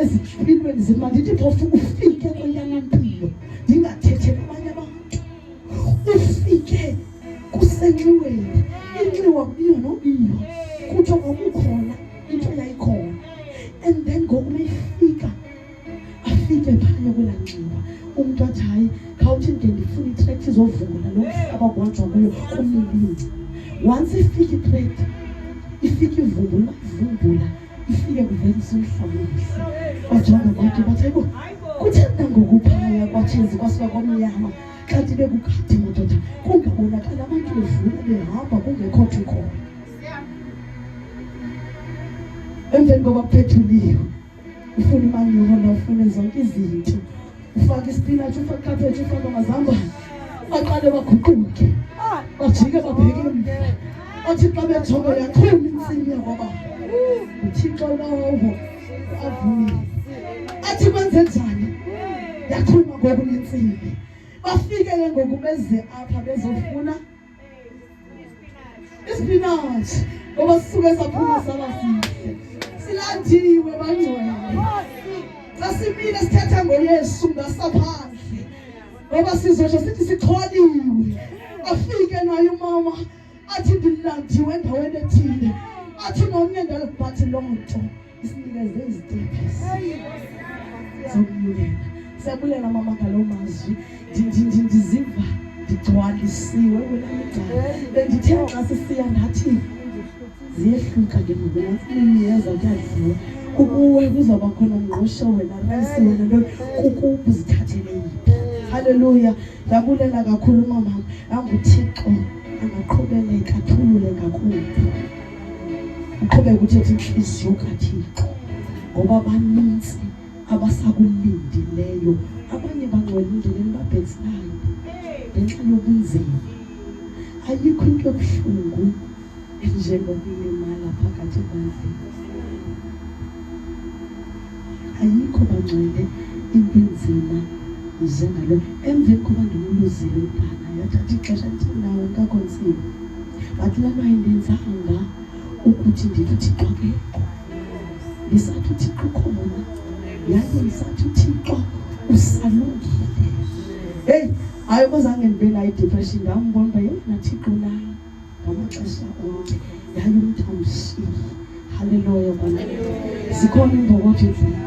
Ezipilweni zimanje ithi phofu ufike kwenyana impilo ndingathethe nabanye abantu umuntu athi hayi khawuthi ngifuna i-tractor izovula lo mhlaba kwanjwa kuyo kumnibinzi. Once ifika i-tractor ifika ivumbula ifike kuvelisa umhlaba omuhle. Bajonga bonke bathi hayibo kuthanda ngokuphaya kwathenzi kwasuka komnyama kanti bekukade madoda kungabonakala abantu bevula behamba kungekho nto khona. Emveni koba kuphethulile ufuna imanyolo ufuna zonke izinto ufaka ispinatshi ufaka ikhaphetshu ufaka amazambane baqale baguquke bajike babheke emva athi xa bethobo yaqhuma intsimi yakwaba uthixo lowo avumile athi kwenze njani yaqhuma ngokunye intsimi bafike ke ngoku beze apha bezofuna ispinatshi ngoba sisuke saphuma saba sihle silandiwe bangcwele sasibile sithetha ngoYesu ngasaphandle ngoba sizosho sithi sicholiwe. Afike naye umama athi ndilandiwe endaweni ethile athi nomnye ndalibhathi loo nto isinikeze izitepisi zokubulela. Siyabulela mama ngaloo mazwi ndiziva ndigcwalisiwe kwelamidala bendithe xa sisiya ndathi ziyehluka ke ngoku nantsimiyeza kuyadliwa kukuwe kuzawuba khona ngqosho wena rayisi wena nto kukuba uzithathele yiphi. Haleluya. Ndabulela kakhulu mama anguThixo angaqhubeleka athulule ngakumbi uqhubeke uthethe inhliziyo kaThixo ngoba banintsi abasakulindileyo abanye bangcwele endleleni babhekiselayo ngenxa yobunzima. Ayikho into ebuhlungu njengokulimala phakathi kwendlela. Ayikho bangcwele into enzima njengalo. Emveni koba ndimluzile umntana yathatha ixesha ndithi nawe ngakonsini but lana ayindenzanga ukuthi ndithi Thixo ke ndisathi uThixo khona yaye ndisathi uThixo usalungile. Hey hayi kozange ndibe nayo i-depression ndambona uba yena Thixo nayo ngamaxesha onke yaye umntu amshiyi. Haleluya bana zikhona imbokotho ezini.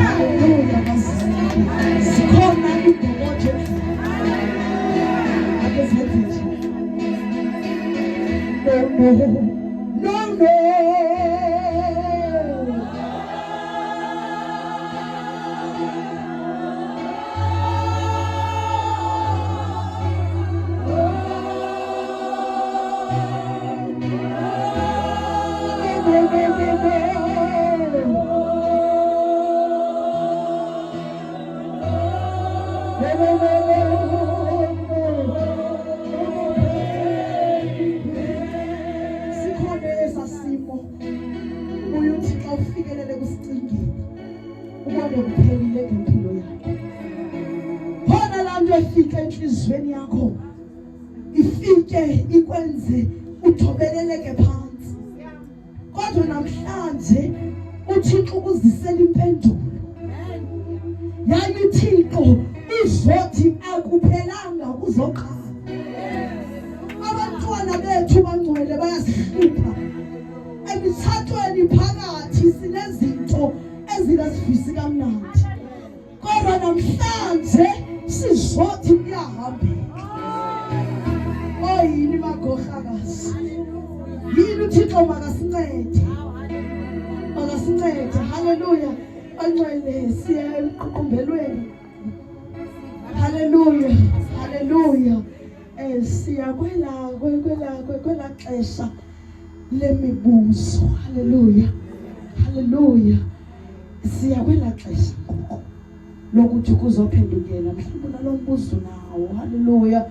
Haleluya bazizini zikhona imbokotho ezini. Akezenze nje no enhlizweni yakho ifike ikwenze uthobeleleke phansi. Kodwa namhlanje uThixo ukuzisela impendulo. Yaye uThixo izothi akuphelanga kuzoqala. Abantwana bethu bangcwele bayasihlupha. Emithathweni phakathi sinezinto ezingazivisi kamnandi. Kodwa namhlanje sizothi kuyahambeka. Oyini magorhakazi. Yini uThixo makasincede. Makasincede. Haleluya. Bangcwele siya emqumbelweni. Haleluya. Haleluya. Siya kwela xesha lemibuzo. Haleluya. Haleluya. Siya kwela xesha lokuthi kuzophendukela mhlawumbe nalombuzo nawo. Haleluya.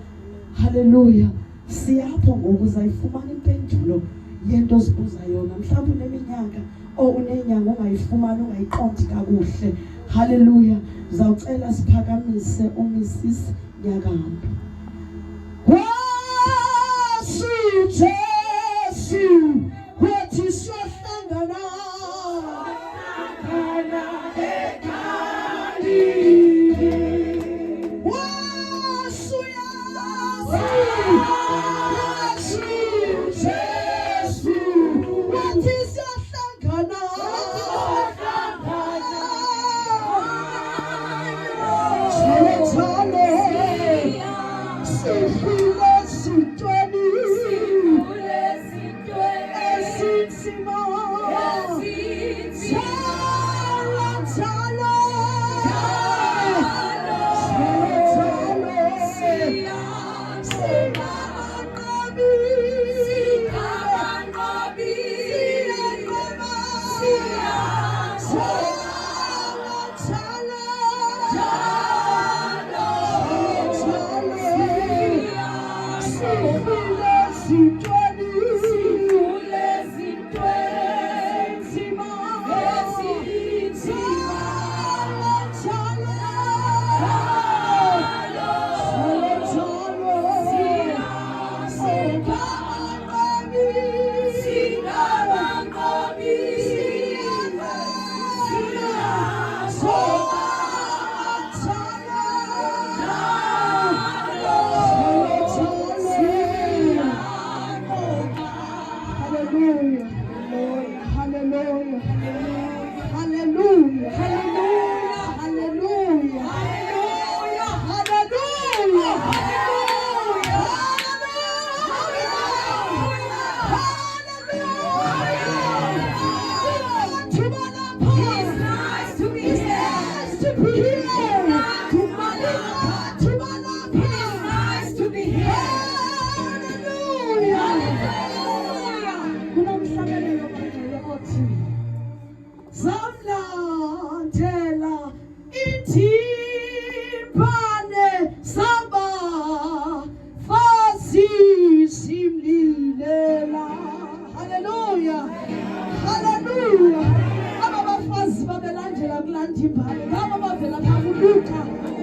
Haleluya. Siyapho ngoku uzayifumana impendulo yento ozibuza yona. Mhlawumbe uneminyaka unenyanga ongayifumana ungayiqondi kakuhle. Haleluya. Uzawucela siphakamise uMrs. Nyakambe. Jesu wathi siyohlangana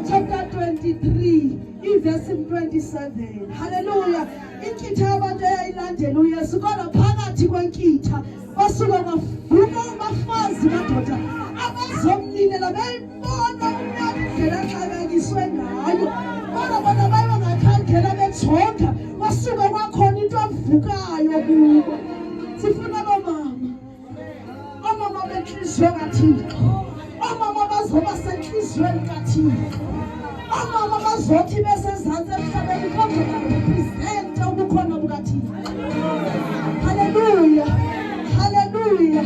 Chapter 23, verse 27. Hallelujah. Inkitha abantu eyayilandela uYesu kodwa phakathi kwenkitha basuka bavuka abafazi madoda abazomlilela beyibona indlela axakanyiswe ngayo kodwa bona bayengakhangela bejonga basuka kwakhona into evukayo kubo. Sifuna omama benhliziyo kaThixo, omama bazoba senhliziyweni kaThixo, omama bazothi besezantsi emhlabeni kodwa barepresente ubukhona bukaThixo. Haleluya, haleluya.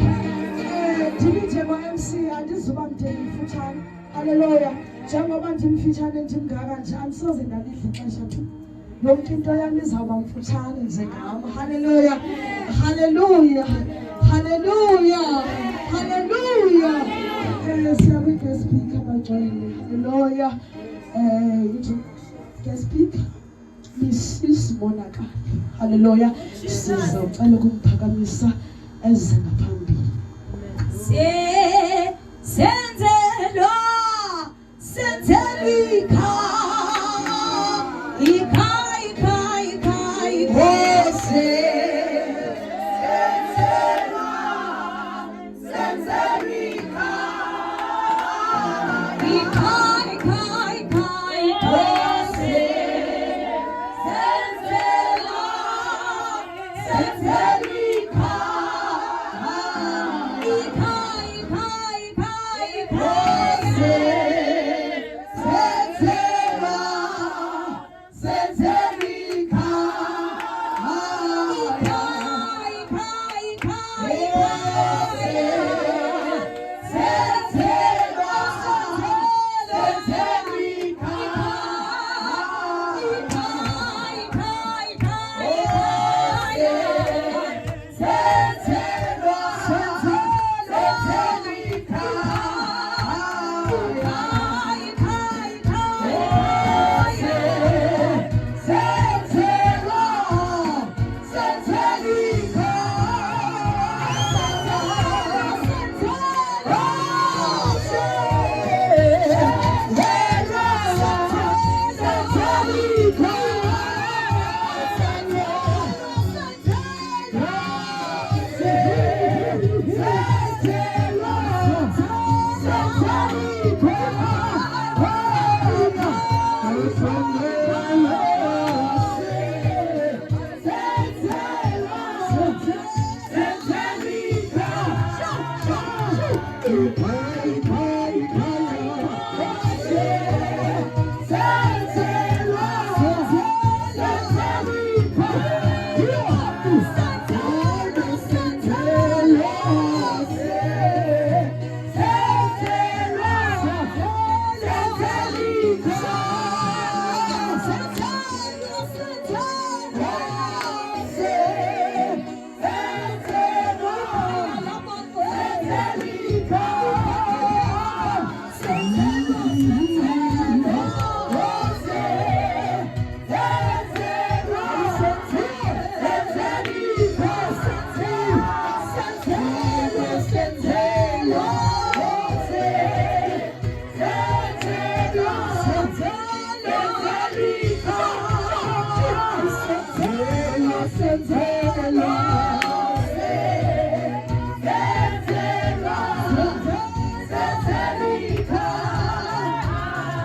Ndinje kwa-MC andizuba mde mfutshane. Haleluya. Njengoba ndimfitshane ndimngaka nje andisoze ndalidla ixesha tu. Yonke into yami izawuba mfutshane nje ngam. Haleluya, haleluya, haleluya, haleluya. Siyabe guest speaker bajoyine. Haleluya. Guest speaker Mrs. Monakali. Haleluya. Sizocela ukumphakamisa eze ngaphambili. Senzelwa senzelika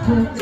Come